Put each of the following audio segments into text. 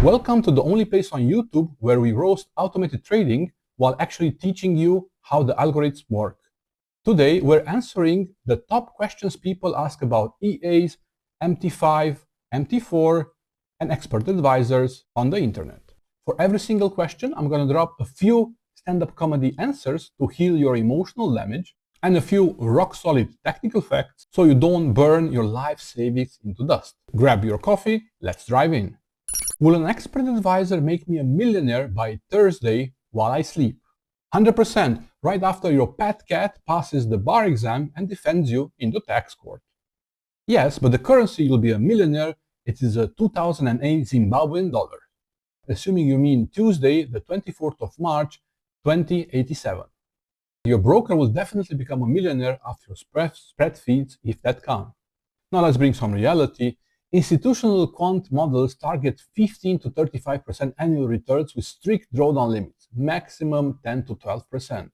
Welcome to the only place on YouTube where we roast automated trading while actually teaching you how the algorithms work. Today, we're answering the top questions people ask about EAs, MT5, MT4, and expert advisors on the internet. For every single question, I'm going to drop a few stand-up comedy answers to heal your emotional damage and a few rock-solid technical facts so you don't burn your life savings into dust. Grab your coffee, let's dive in. Will an expert advisor make me a millionaire by Thursday while I sleep? 100%, right after your pet cat passes the bar exam and defends you in the tax court. Yes, but the currency you'll be a millionaire, it is a 2008 Zimbabwean dollar. Assuming you mean Tuesday, the 24th of March, 2087. Your broker will definitely become a millionaire after your spread feeds, if that counts. Now let's bring some reality. Institutional quant models target 15 to 35% annual returns with strict drawdown limits, maximum 10 to 12%.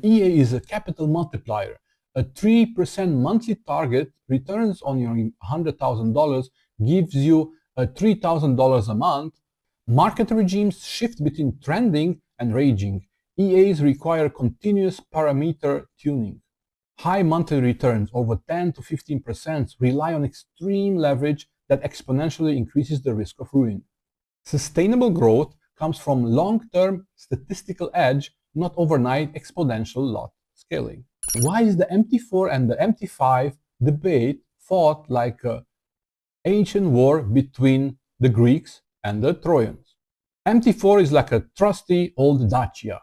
EA is a capital multiplier. A 3% monthly target returns on your $100,000 gives you $3,000 a month. Market regimes shift between trending and raging. EAs require continuous parameter tuning. High monthly returns over 10 to 15% rely on extreme leverage that exponentially increases the risk of ruin. Sustainable growth comes from long-term statistical edge, not overnight exponential lot scaling. Why is the MT4 and the MT5 debate fought like an ancient war between the Greeks and the Trojans? MT4 is like a trusty old Dacia.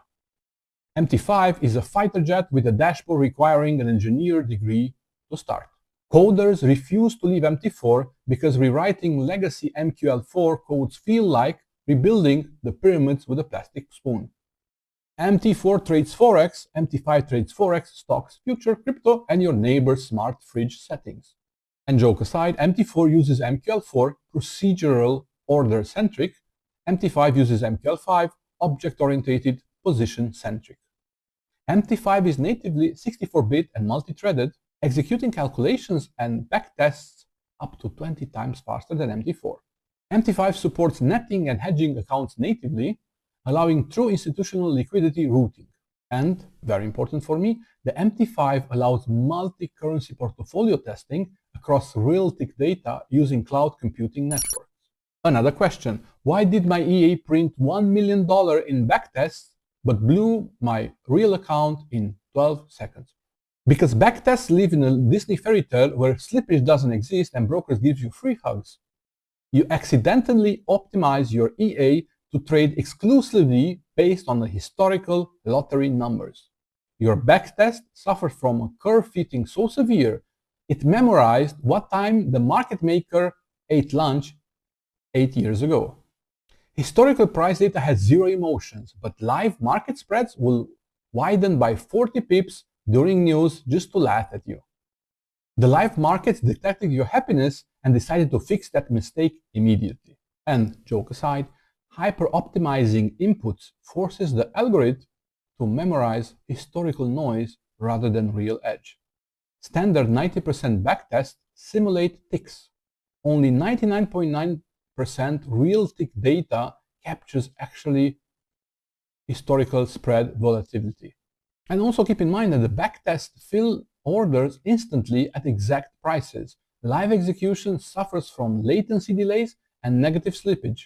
MT5 is a fighter jet with a dashboard requiring an engineer degree to start. Coders refuse to leave MT4 because rewriting legacy MQL4 codes feel like rebuilding the pyramids with a plastic spoon. MT4 trades Forex, MT5 trades Forex, stocks, future, crypto, and your neighbor's smart fridge settings. And joke aside, MT4 uses MQL4, procedural order-centric. MT5 uses MQL5, object-oriented, position-centric. MT5 is natively 64-bit and multi-threaded, executing calculations and backtests up to 20 times faster than MT4. MT5 supports netting and hedging accounts natively, allowing true institutional liquidity routing. And, very important for me, the MT5 allows multi-currency portfolio testing across real-tick data using cloud computing networks. Another question, why did my EA print $1 million in backtests but blew my real account in 12 seconds? Because backtests live in a Disney fairy tale where slippage doesn't exist and brokers give you free hugs. You accidentally optimize your EA to trade exclusively based on the historical lottery numbers. Your backtest suffers from a curve fitting so severe, it memorized what time the market maker ate lunch 8 years ago. Historical price data has zero emotions, but live market spreads will widen by 40 pips during news just to laugh at you. The live markets detected your happiness and decided to fix that mistake immediately. And, joke aside, hyper-optimizing inputs forces the algorithm to memorize historical noise rather than real edge. Standard 90% backtests simulate ticks. Only 99.9% real tick data captures actually historical spread volatility. And also keep in mind that the backtest fill orders instantly at exact prices. Live execution suffers from latency delays and negative slippage.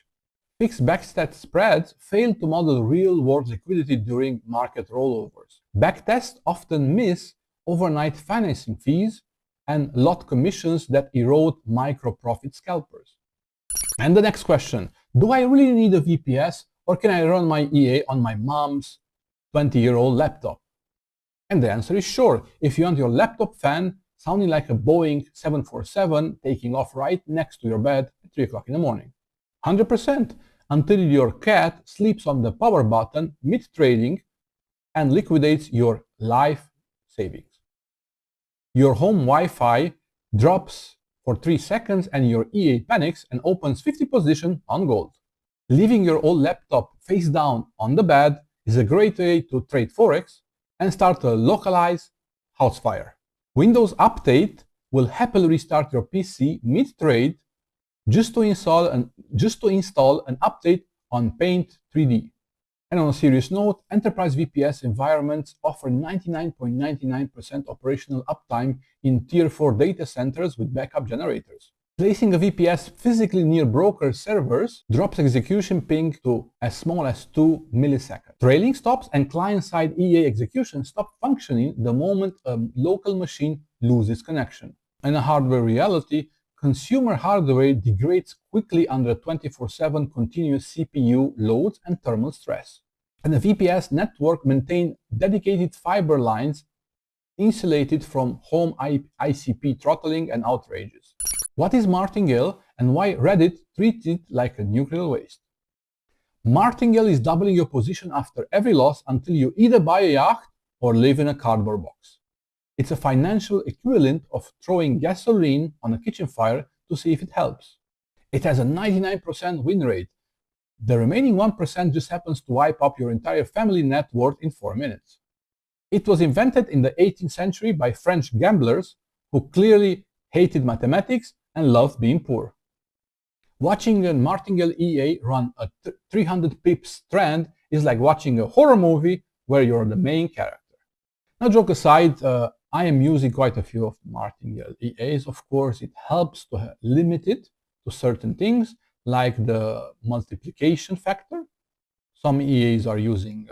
Fixed backtest spreads fail to model real-world liquidity during market rollovers. Backtests often miss overnight financing fees and lot commissions that erode micro-profit scalpers. And the next question, do I really need a VPS or can I run my EA on my mom's 20-year-old laptop? And the answer is sure, if you want your laptop fan sounding like a Boeing 747 taking off right next to your bed at 3 o'clock in the morning. 100%, until your cat sleeps on the power button mid-trading and liquidates your life savings. Your home Wi-Fi drops for 3 seconds and your EA panics and opens 50 position on gold. Leaving your old laptop face down on the bed is a great way to trade Forex and start a localized house fire. Windows Update will happily restart your PC mid-trade just to install an update on Paint 3D. And on a serious note, enterprise VPS environments offer 99.99% operational uptime in Tier 4 data centers with backup generators. Placing a VPS physically near broker servers drops execution ping to as small as 2 milliseconds. Trailing stops and client-side EA execution stop functioning the moment a local machine loses connection. In a hardware reality, consumer hardware degrades quickly under 24/7 continuous CPU loads and thermal stress. And the VPS network maintains dedicated fiber lines insulated from home ICP throttling and outrages. What is martingale and why Reddit treats it like a nuclear waste? Martingale is doubling your position after every loss until you either buy a yacht or live in a cardboard box. It's a financial equivalent of throwing gasoline on a kitchen fire to see if it helps. It has a 99% win rate. The remaining 1% just happens to wipe up your entire family net worth in 4 minutes. It was invented in the 18th century by French gamblers who clearly hated mathematics and loved being poor. Watching a martingale EA run a 300 pips trend is like watching a horror movie where you're the main character. Now, joke aside, I am using quite a few of the martingale EAs. Of course, it helps to limit it to certain things like the multiplication factor. Some EAs are using,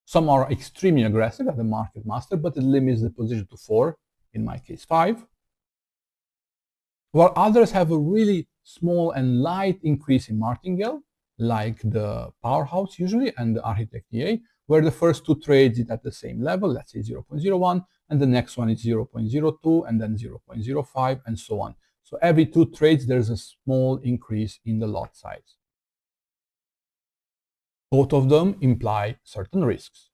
some are extremely aggressive at the market master, but it limits the position to 4, in my case 5. While others have a really small and light increase in martingale, like the powerhouse usually and the architect EA, where the first 2 trades is at the same level, let's say 0.01, and the next one is 0.02, and then 0.05, and so on. So every 2 trades, there's a small increase in the lot size. Both of them imply certain risks.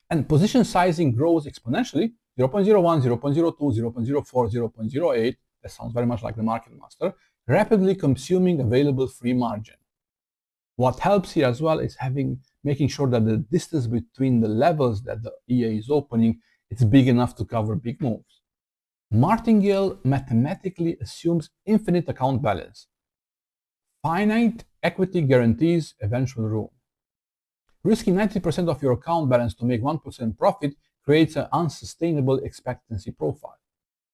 And position sizing grows exponentially, 0.01, 0.02, 0.04, 0.08, that sounds very much like the market master, rapidly consuming available free margin. What helps here as well is making sure that the distance between the levels that the EA is opening is big enough to cover big moves. Martingale mathematically assumes infinite account balance. Finite equity guarantees eventual ruin. Risking 90% of your account balance to make 1% profit creates an unsustainable expectancy profile.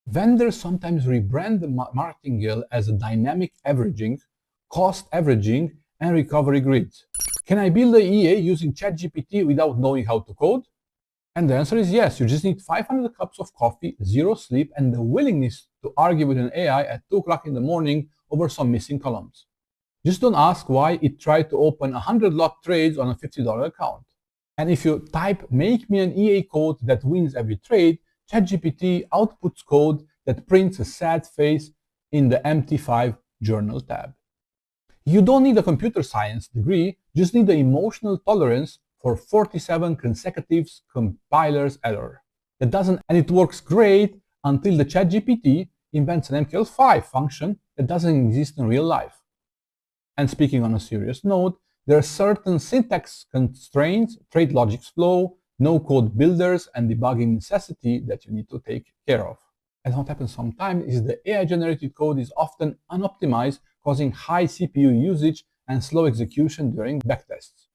Vendors sometimes rebrand the martingale as a dynamic averaging, cost averaging, and recovery grids. Can I build an EA using ChatGPT without knowing how to code? And the answer is yes. You just need 500 cups of coffee, 0 sleep, and the willingness to argue with an AI at 2 o'clock in the morning over some missing columns. Just don't ask why it tried to open 100 lot trades on a $50 account. And if you type "make me an EA code that wins every trade," ChatGPT outputs code that prints a sad face in the MT5 journal tab. You don't need a computer science degree, just need the emotional tolerance for 47 consecutive compilers error. And it works great until the ChatGPT invents an MQL5 function that doesn't exist in real life. And speaking on a serious note, there are certain syntax constraints, trade logics flow, no-code builders, and debugging necessity that you need to take care of. And what happens sometimes is the AI-generated code is often unoptimized, causing high CPU usage and slow execution during backtests.